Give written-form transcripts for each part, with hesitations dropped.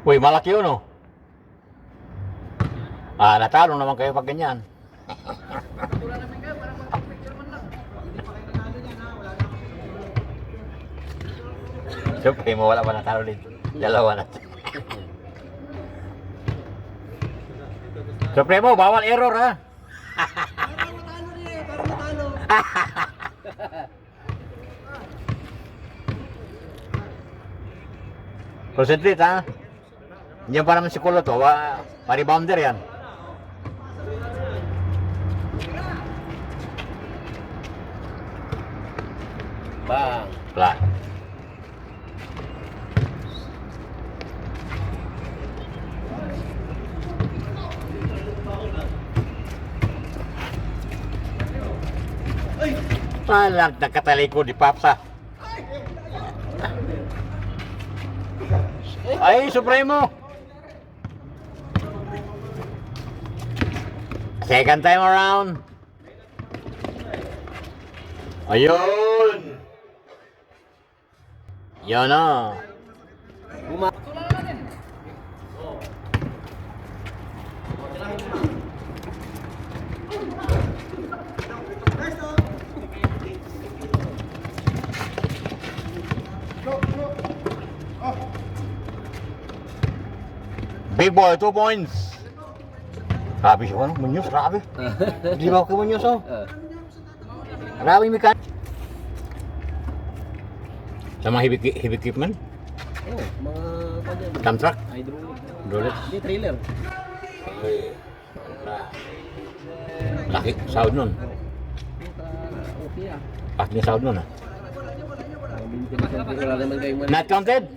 Uy, malaki yun, oh. Ah, natalo naman kayo pag ganyan. Siyempre, mawala pa natalo din. Dalawa na. Supremo, bawal error, ha? Concentrate, ha? Diyan pa naman si Kulot, oh. Pa-rebounder yan. Bang. Flat. Palang nagkatalikod di Papsa. Ay, Supremo. Second time around. Ayun. Yun na. Big boy, 2 points. Grabe siya, ano? Munyos, grabe. Di ba ako Munyos, oh? Grabe yung mechanic. Sa mga heavy equipment? Oh, mga kanya. Dump truck? Hydraulic. Hindi, trailer. Laki, sound nun. Okay ah. Laki yung sound nun, ah. Wala naman kayong mali. Not counted?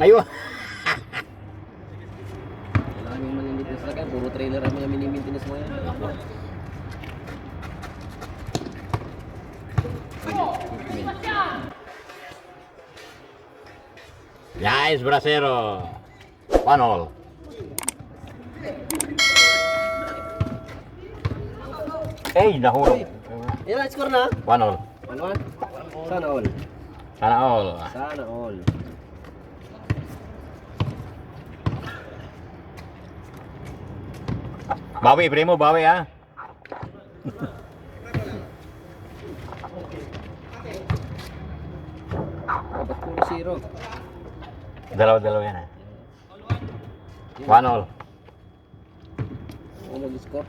Ayun. Wala kayong malilitis na kayo. Puro trailer ang mga mini-maintenance mo yan. Nice, brasero. 1-all. Eh, nahulog. Yan, score na. 1-all. Ano? Sana all. Sana all. Sana all. Bawi, primo, bawi, ha? Dapat puro zero. Dalawa-dalawa yan, ha? 1-all. Ano mag-score?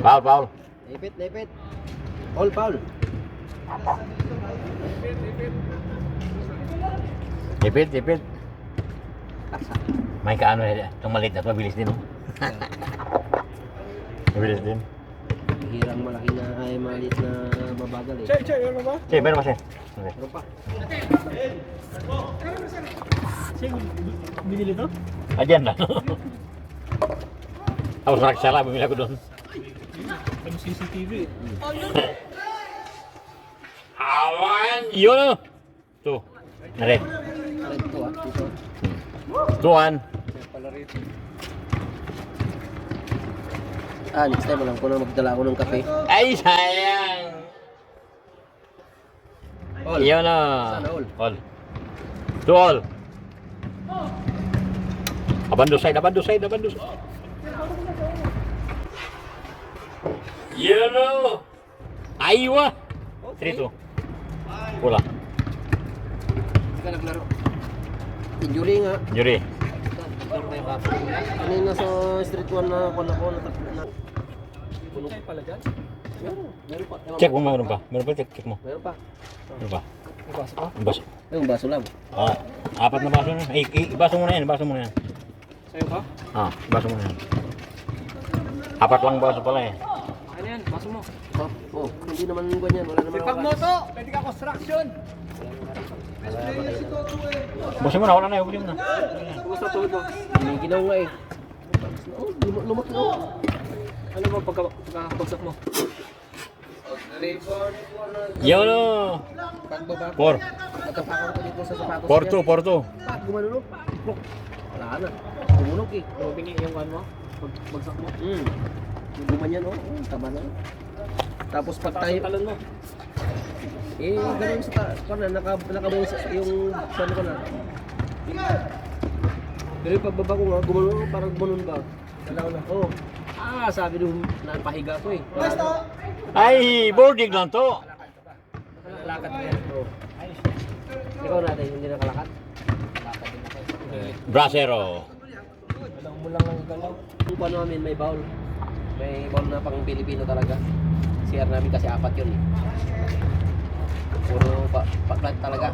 Foul, foul. Lepit. All foul. Ipit. May kaano, itong maliit na ito, mabilis din, oh. Mabilis din. Hirang malaki na ay maliit na mabagal eh. Ano ba? Sige, meron kasi. Okay. Meron pa. Binili to? Ayan na. Ako sa Raksala, bumili ako doon. Ano CCTV? Awan! Yun, oh! Ito. Narin. Red to ah. Dito. Tuan. Pala rito. Next time alam ko na magdala ako ng kape. Ay, sayang! All. Yun, oh. Sana all. All. 2 all. Abando side. Yun, oh. Aywa! 3-2. Pula. Hindi ka naglaro. Injury nga. Juri. Kanina sa street 1 na kung ako na. Puno kayo pala dyan? Meron pa. Check mo, meron pa. Check mo. Meron pa. Meron pa. Nabasa pa? Baso. Yung baso lang. Ah, 4 na baso na. Ibaso mo na yan. Sa'yo ba? Baso mo na yan. 4 lang baso pala eh. Ano yan? Baso mo. Oh, hindi naman ganyan. Wala naman ako. Pagmoto! Pwede ka construction! Busin mo na, wala na. Huli mo na. Kumusta tuhod mo? Hindi ginaw nga eh. Oh, lumaki na. Ano ba pagkakabagsak mo? Yun o. Pagbaba. 4. Nagkapakaw ko dito sa sapatos. 4-2. gumano no, wala na. Tumunog eh. Tumabingi yung ano mo. Bagsak mo. Yung gumanyan oh, tama na. Tapos pag Taas tayo, ang talon mo. ganun sa nakabuo sa yung saan ko na. Pero yung pagbaba ko nga, gumano, parang gumanon ba? Dalaw na. Oo. Sabi nung napahiga ko eh. Ay, boarding lang to. Lakad na yan. Oo. Ikaw natin, hindi nakalakad? Brasero. Walang mo lang ang galaw. Yung paano namin, may bowl. May bowl na pang Pilipino talaga. CR namin kasi 4 yun eh. Puro pa-flat talaga.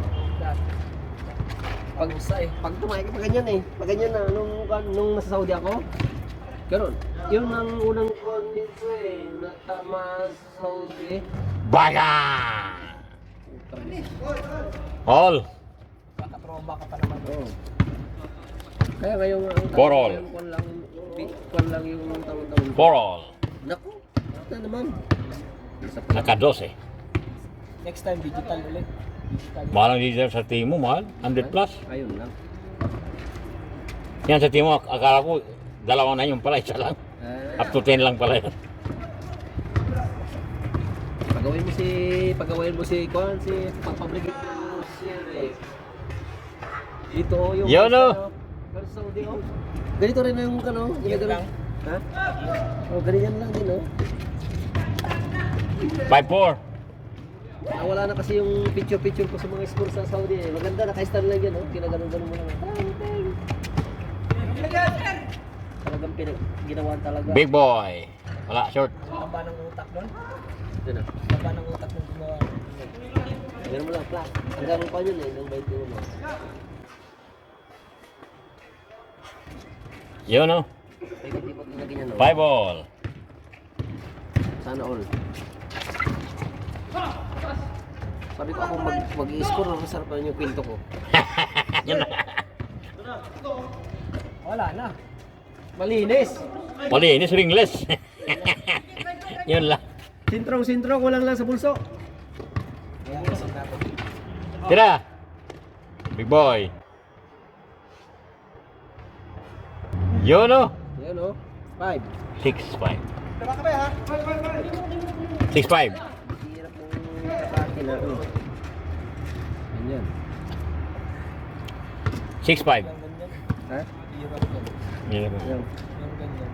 Pag tumayo ka pa ganyan eh. Pag ganyan na, nung nasa Saudi ako, gano'n. Yun ang unang dito eh, natama sa Saudi. Baga! All. Makatromba ka pa naman. Oo. Kaya ngayong For all. Kwan lang yung taon-taon. For all. Naku, na naman. Naka-12. Next time, digital ulit. Digital. Mahal ang diesel sa Timo, mahal. 100 plus. Ayun lang. Yan sa Timo, akala ko dalawa na yun pala, isa lang. Up to 10 lang pala yan. Pagawin mo si Kwan, si pagpabrigate dito yung Yun, no? Saudi oh. Ganito rin na yung Yan lang. Ha? Ganyan lang din oh. 5-4. Wala na kasi yung picture ko sa mga score sa Saudi eh. Maganda, naka-stand lang yan oh. Kinaganon-ganon mo lang. Talagang ginawa talaga. Big boy. Wala, short. Taba ng utak doon. Ito na. Taba ng utak ng gumawa. Ganun mo lang, flat. Hanggang pa yun eh, hanggang 21. Yun, no? Ikot-ikot na ganyan no? 5 ball. Sana all. Sabi ko ako mag-i-score, masarap pa rin yung kwento ko. Yun na. Wala na. Malinis. Malinis, ringless. Yun lang. Sintrong, walang lang sa bulso. Ayan, kasi natin. Tira. Big boy. Yun, no? Yan o. 5. 6-5. Tama ka ba ha? 6-5. Hirap mong kapati na. Ganyan. 6-5. Yung ganyan. Ha? Hirap yan. Yun. Yan. Yung ganyan.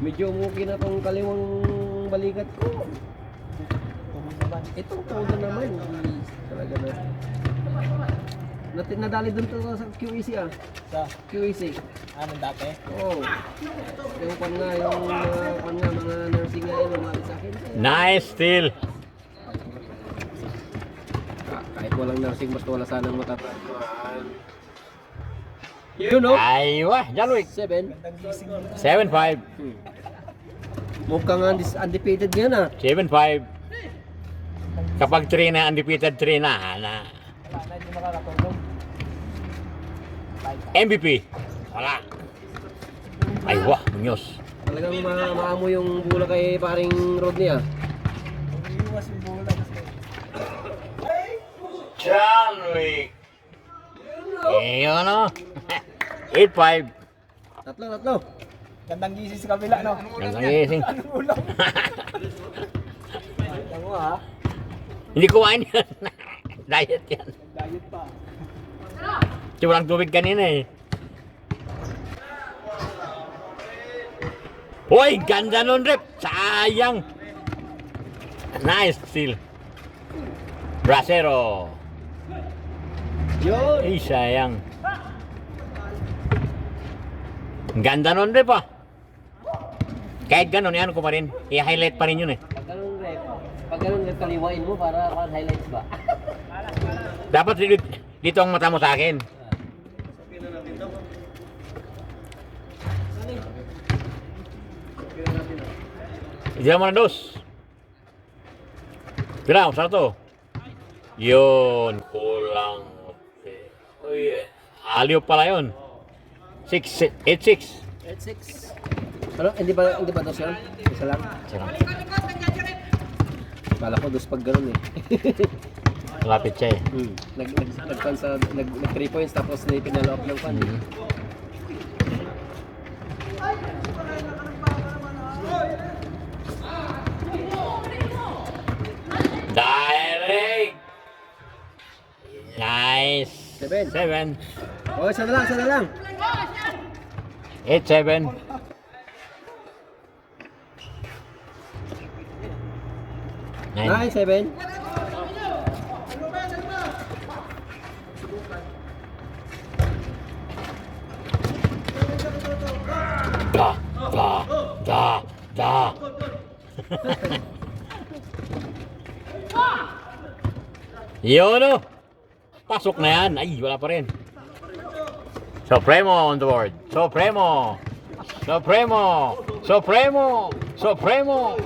Medyo umuki na tong kaliwang balikat ko. Tumod naman. Itong todo naman. Talaga na. Nadali dun to sa QEC ah. Sa, QEC. anong dati? Oo. Yung pan nga, mga nursing nga yun, lumapit sa akin. Nice steal. Kahit walang nursing, basta wala sanang matatagpuan. Yun no? Aywa, John Wick. 7. Gandang gising mo. 7-5. Mukhang undefeated ngayon ah. 7-5. Kapag 3 na, undefeated 3 na. Wala na, hindi makakatulog. MVP. Wala. Aywa, Muñoz. Talagang maamo yung bola kay paring Rodney ah. Umiiwas yung bola kasi. John Wick. Yun, no? 8-5. Tatlo. Gandang gising sa kabila, no? Gandang gising. Ano ulam? Alam mo ha? Hindi kumain yan. Diet yan. Diet pa. Walang tubig kanina eh. Hoy, ganda nun, Rep. Sayang. Nice steal. Brasero. Yun. Ay, sayang. Ganda nun, Rep, ah. Kahit ganun, yan ko pa rin. I-highlight pa rin yun eh. Pag ganun rep, kaliwain mo para highlights ba? Dapat dito ang mata mo sa akin. Hindi mo na dos. Pira, saan to? Yun, kulang. Uy, aliw pala yun. 8-6. 8-6. Ano? Hindi ba dos yun? Isa lang? Sarang. Kala ko dos pag ganun eh. Lapit siya eh. Nag 3 points tapos pinalo up ng fan. Direct! Nice! 7. 7. Oh, sana lang, sana lang. 8-7. Nice, 7. Da, da, da, da. Yun o. Pasok na yan. Ay, wala pa rin. Supremo on the board. Supremo. Supremo. Supremo. Supremo.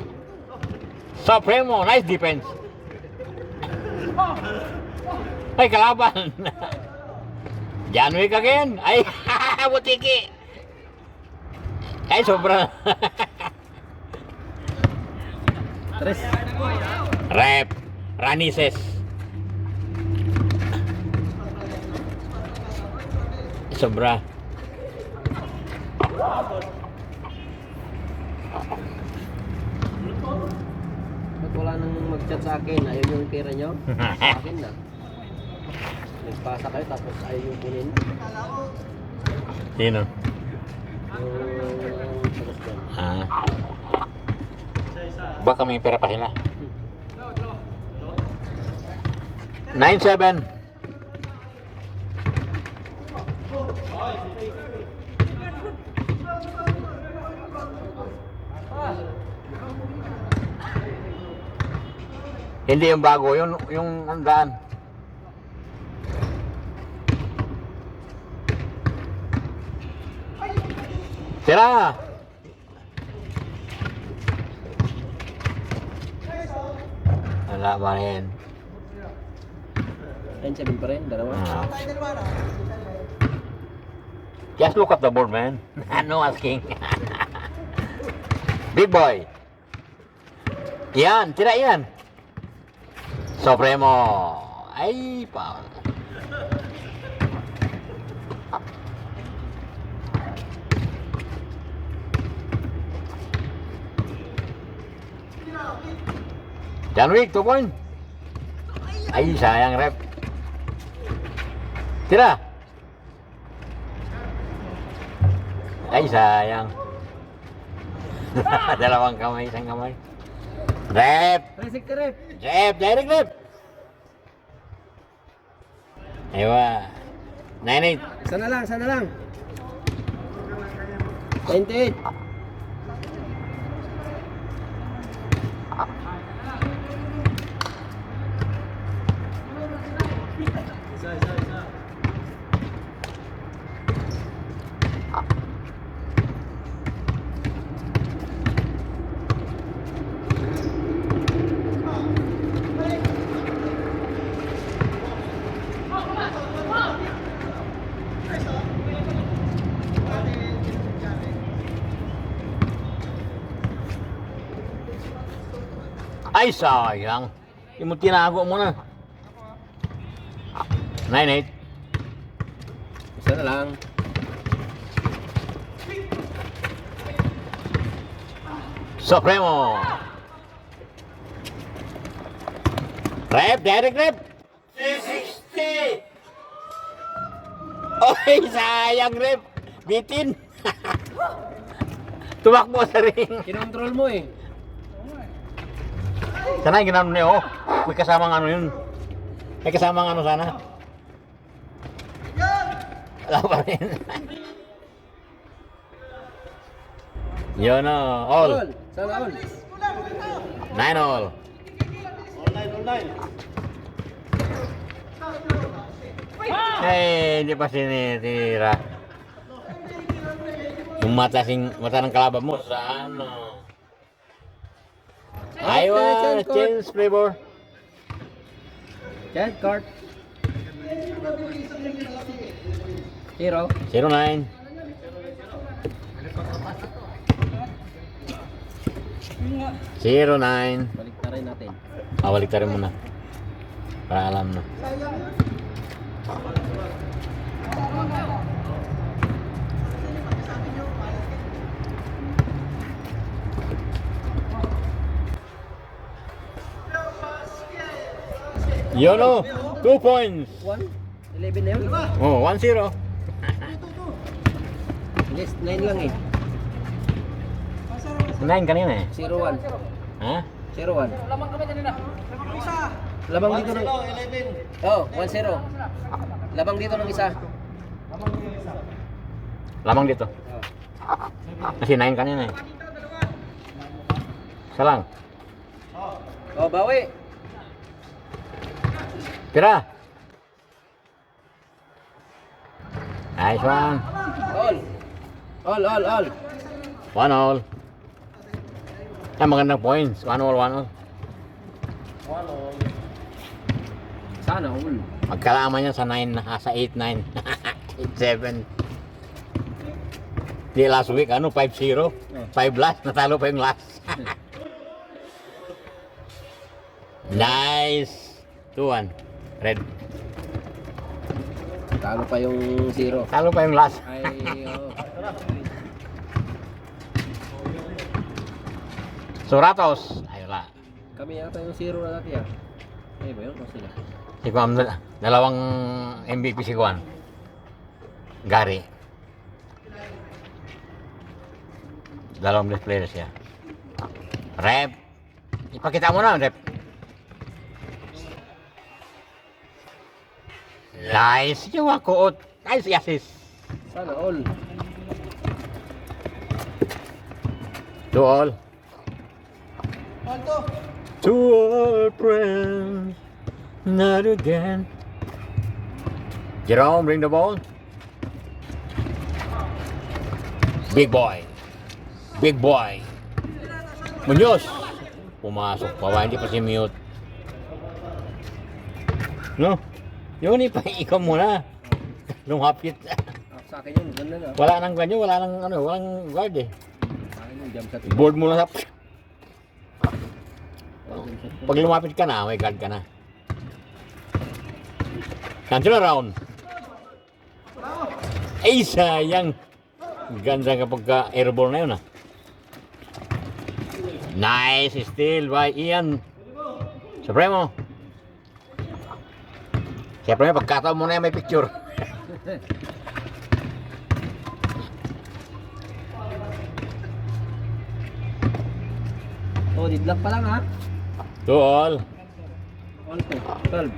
Supremo. Nice defense. Ay, kalaban. John Wick again. Ay, butiki. Ay, sobra. 3. Rep. Ranises. Sobra. Ba't wala nang mag-chat sa akin? Ayaw yung pera nyo? Sa akin na. Nagpasa kayo tapos ayaw yung kunin. Sino? Yung sagas dyan. Ah. Baka may pera pa sila. 9-7. Hindi yung bago, yung andaan. Tira! Wala pa rin. 9-7 pa rin, dalawa. Ah. Just look at the board, man. No asking. Big boy. Yan, tira yan. Supremo. Ay, pa. John Wick, 2 point. Ay, sayang rep. Tira. Ay, sayang. Dalawang kamay, isang kamay. Rep. Resik ka rep. Rep, direct rep. Aywa. 9-8. Sana lang, sana lang. 98. Ay, sayang. Yung mo tinago mo na. 9-8. Sana lang. Supremo. Rep, direct rep. 360. Oy, sayang rep. Bitin. Tumakbo sa ring. Kinontrol mo eh. Sana yung ginano niya, oh. May kasamang ano yun. May kasamang ano sana. Wala pa rin. Yun o, all. All. Sana all. 9 all. Eh, hindi pa sinitira. Yung mata ng kalaban mo sa ano. Aywa, change flavor. Chad card. Hero. 09. 09. Balik na rin natin. Balik tayo muna. Para alam na. Yun o, 2 points. 11 na yun. Oh, 1-0. List 9 lang eh. 9 kanina eh. 0-1. Ha? 0-1. Labang dito ng... Oh, 1-0. Labang dito ng isa. Lamang dito. Kasi 9 kanina eh. Isa lang. Oh, bawi. Tira. Nice one. All. 1-all. Yan magandang points. 1-all, 1-all. Sana all. Magkalaman niya sa 9, sa 8-9. 8-7. Di last week, 5-0. 5 last, natalo pa yung last. Nice. 2-1. Red. Talo pa yung 0. Talo pa yung last. Ay, oh. Suratos. Ay, wala. Kami yata yung 0 na dati ah. Ay ba yun? O sila? Si Kuam, dalawang MVP si Kuam. Gary. Dalawang best players siya. Rep. Ipakita mo na, Rep. Nice yung ako. Nice assist. Sana all. 2-all. To all friends. Not again. Jerome, bring the ball. Big boy. Big boy. Muñoz. Pumasok pa. Hindi pa si mute. No? Yun, ikaw muna. Lumapit. Sa akin yun, ganda na. Wala nang ganyo, walang guard eh. Sa akin yung jump shot. Board mo lang sa... Pag lumapit ka na, may guard ka na. Cancel around. Ay, sayang. Ganda kapag ka-airball na yun ah. Nice steal by Ian. Supremo. Siyempre, pagkataon mo na yan, may picture. Oh, didlock pa lang ha. 2-all. All to. 12.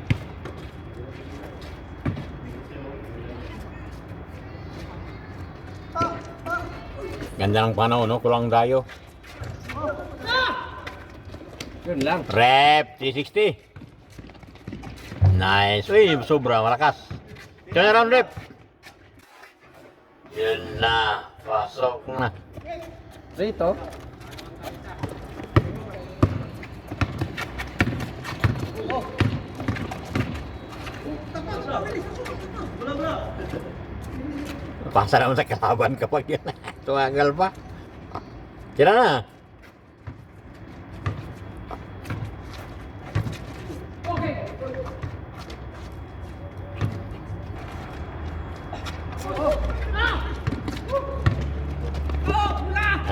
Ganda ng panahon, no? Kulang tayo. Yun lang. Rep, 360. Nice. Uy, sobra, malakas. Turn around, Rep. Yun na. Pasok na. Rito. Pasa naman sa kalaban kapag yan. Tuwagal pa. Tira na.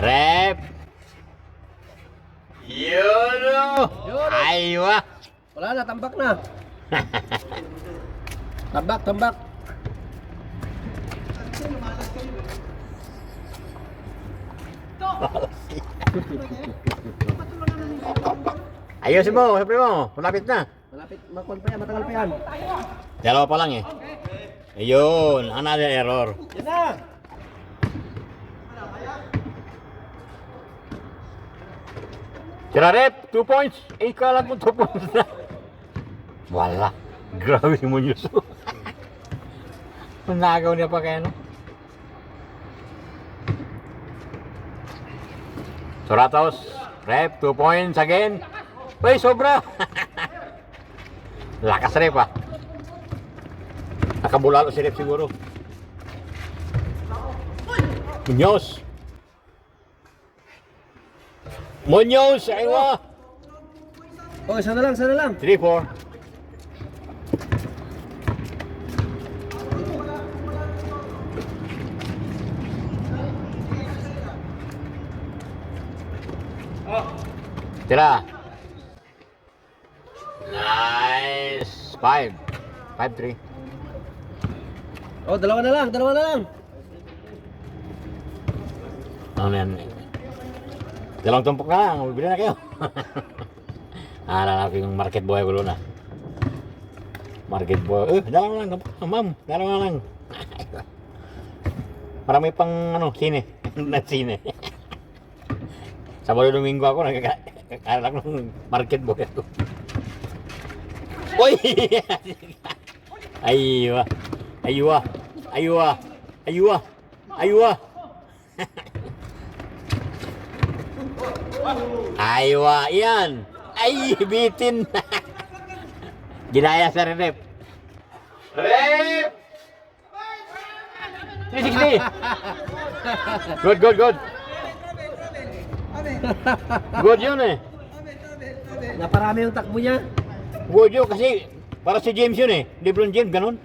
Rep. Yun o. Aywa. Wala na, tambak na. Tambak. Ayusin mo, siyempre mo. Malapit na. Malapit, makuha pa yan, matagal pa yan. Dalawa pa lang eh. Ayun, another error. Yan na! Tira Rep, 2 points. Ikaw lang kung 2 points na. Wala. Grabe mo yun. Nagaw niya pa kaya no? Suratos. Rep, 2 points again. Uy, sobra. Lakas Rep ah. Nakabulalo si Rep siguro. Muñoz. Muñoz, aywa. Oh, isa na lang, isa na lang. 3-4. Tira. Nice. 5. 5-3. Oh, dalawa na lang, dalawa na lang. Ano yan? Dalawang tumpok na lang. Bibili na kayo. Alala ko yung market boy ko na. Market boy. Dalawa lang. Ma'am, dalawa lang. Marami pang ano, sine. Na sine. Sabado Domingo ako, nagkakaroon ako ng market boy ako. Uy! Aywa. Aywa. Aywa. Aywa. Aywa. Aywa. Yan. Ay, bitin. Ginaya sa rep. Rep! 360. Good, good, good. Good yun eh. Naparami yung takbo niya. Good yun kasi para si James yun eh. LeBron James, ganun.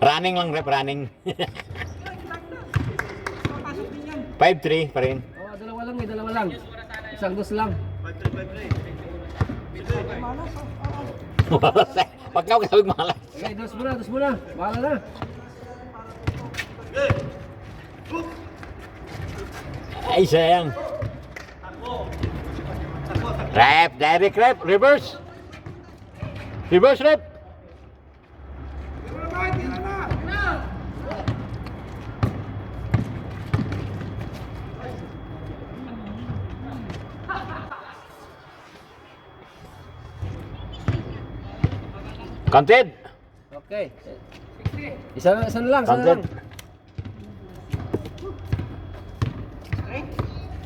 Running lang rep, running. 5-3 pa rin. Oh, dalawa lang, dalawa lang. Isang dos lang. Pag ka sabi malas. Okay, dos muna. Bahala na. Ay, sayang. Rep, direct rep, reverse. Reverse rep. Counted. Okay. Isa na lang, isa na lang. Counted.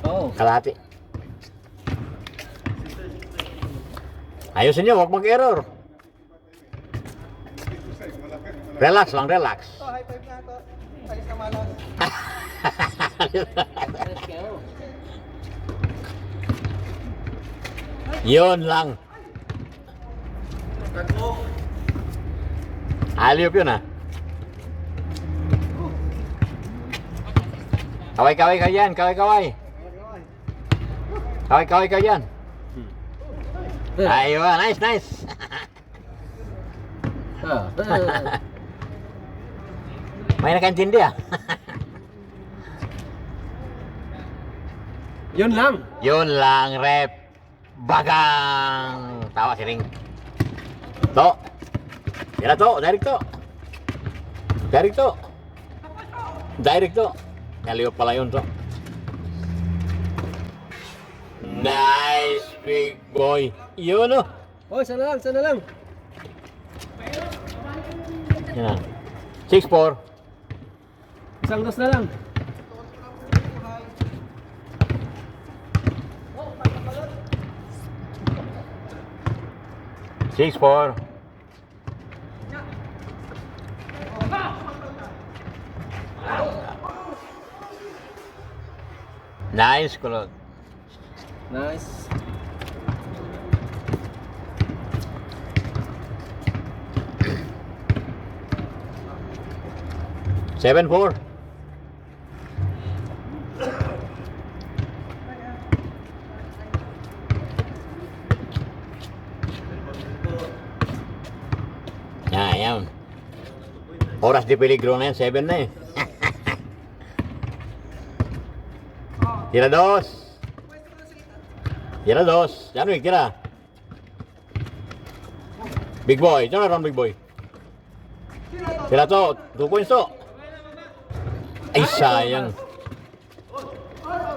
Oh. Kalahati. Ayusin nyo, huwag mag-error. Relax lang, relax. High five na ito. Alis ka malas. Yun lang. Aliyop yun ah. Kaway-kaway ka dyan, kaway-kaway. Kaway-kaway ka dyan. Ayun, nice, nice. May nakaintindi ah. Yun lang. Yun lang, rep. Bagang. Tawa si Ring. To. Tira to, direct to. Direct to. Direct to. Naliyop pala yun to. Nice, big boy. Yun oh. Oh, isa na lang, isa na lang. Yan. 6-4. Isang dos na lang. Six, 4. Nice, kulot. Nice. Seven, 4. Yan. Oras di peligro na yan, 7 na eh. Tira dos. Tira dos. Yan Wick, tira. Big boy, turn around big boy. Tira to, 2 points to. Ay sayang.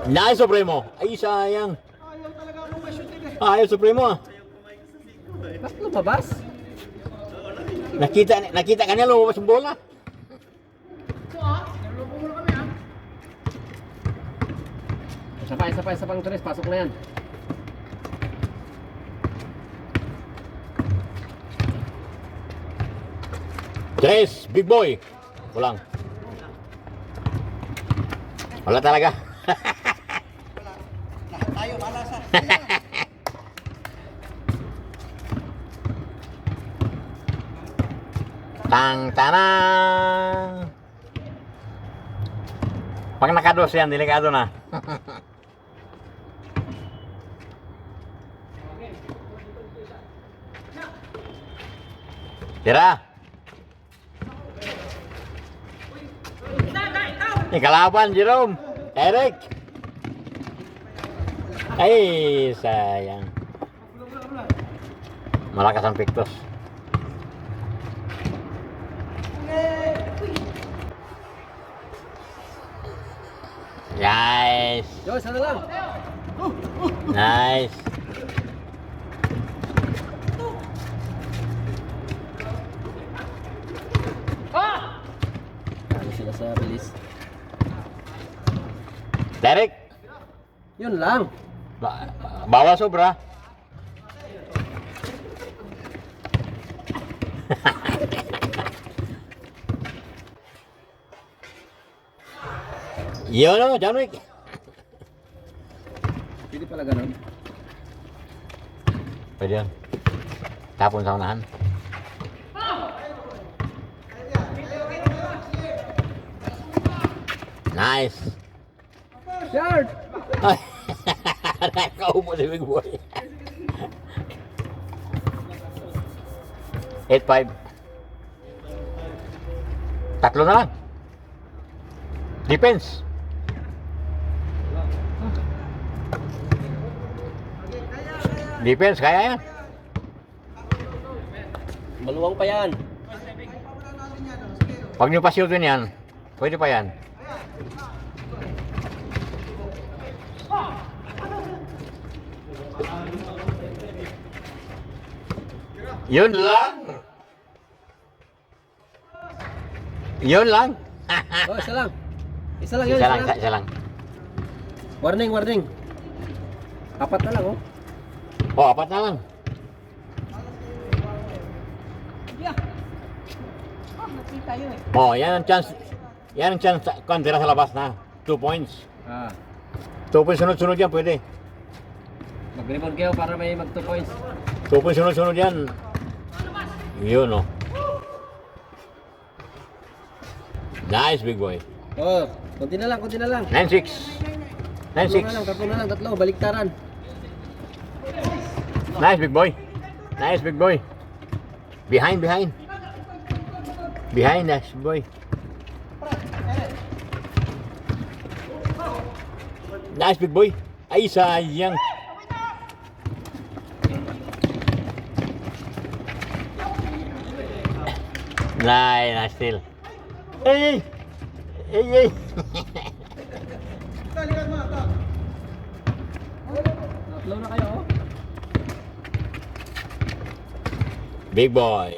Nice Supremo. Ay sayang. Ayaw Supremo ah. Bakit lumabas? Nakita kanya lumabas yung bola. Isa pang tres, pasok na yan. Tres, big boy. Kulang. Wala talaga. Lahat tayo, malasa. Tang-tanang! Pag nakados yan, delikado na. Tira! Kalaban, Jerome! Eric! Ay, sayang. Malakas ang Pictos. Nice! Yo, sana lang. Nice! Ano sila sa release? Derek! Yun lang. Bawal sobra. Yun o, John Wick. Pwede pala ganun. Pwede yun. Tapon sa unahan. Nice. Shard! Ay, nakaupo si Big Boy. 8-5. Tatlo na lang. Defense. Defense, kaya yan. Maluwang pa yan. Pag nyo pa-shootin yan, pwede pa yan. Yun lang. Yun lang. Oh, isa lang. Isa lang yun, Isa lang, isa lang. Warning, warning. Apat na lang, oh. Oh, apat na lang. Oh, yan ang chance. Yan ang chance kung tira sa labas na. 2 points. Ah. 2 points sunod-sunod yan, pwede. Mag-rebound kayo para may mag 2 points. 2 points sunod-sunod yan. Yun, oh. Nice, Big Boy. Oh, konti na lang, konti na lang. 9-6. Tatlo na lang, tatlo. Baliktaran. Nice, Big Boy. Nice, Big Boy. Behind, behind. Behind, nice, Big Boy. Nice, Big Boy. Ay, sayang. Nice still. Hey, hey, hey. Tatlo na kayo, oh. Big Boy.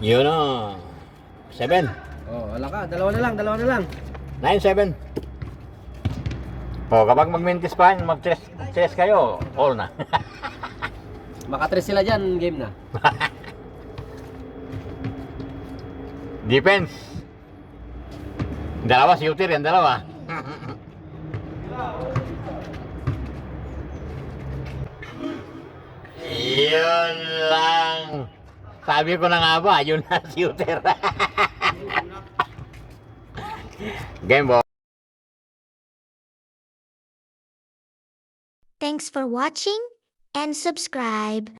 Yun o. 7. Oh, wala ka. Dalawa na lang, dalawa na lang. 9-7. O, kapag mag-mintis pa, mag-stress kayo, all na. Makatres sila dyan, game na. Defense. Dalawa, shooter yan, dalawa. Yun lang. Sabi ko na nga ba, yun na shooter. Game ball. Thanks for watching and subscribe.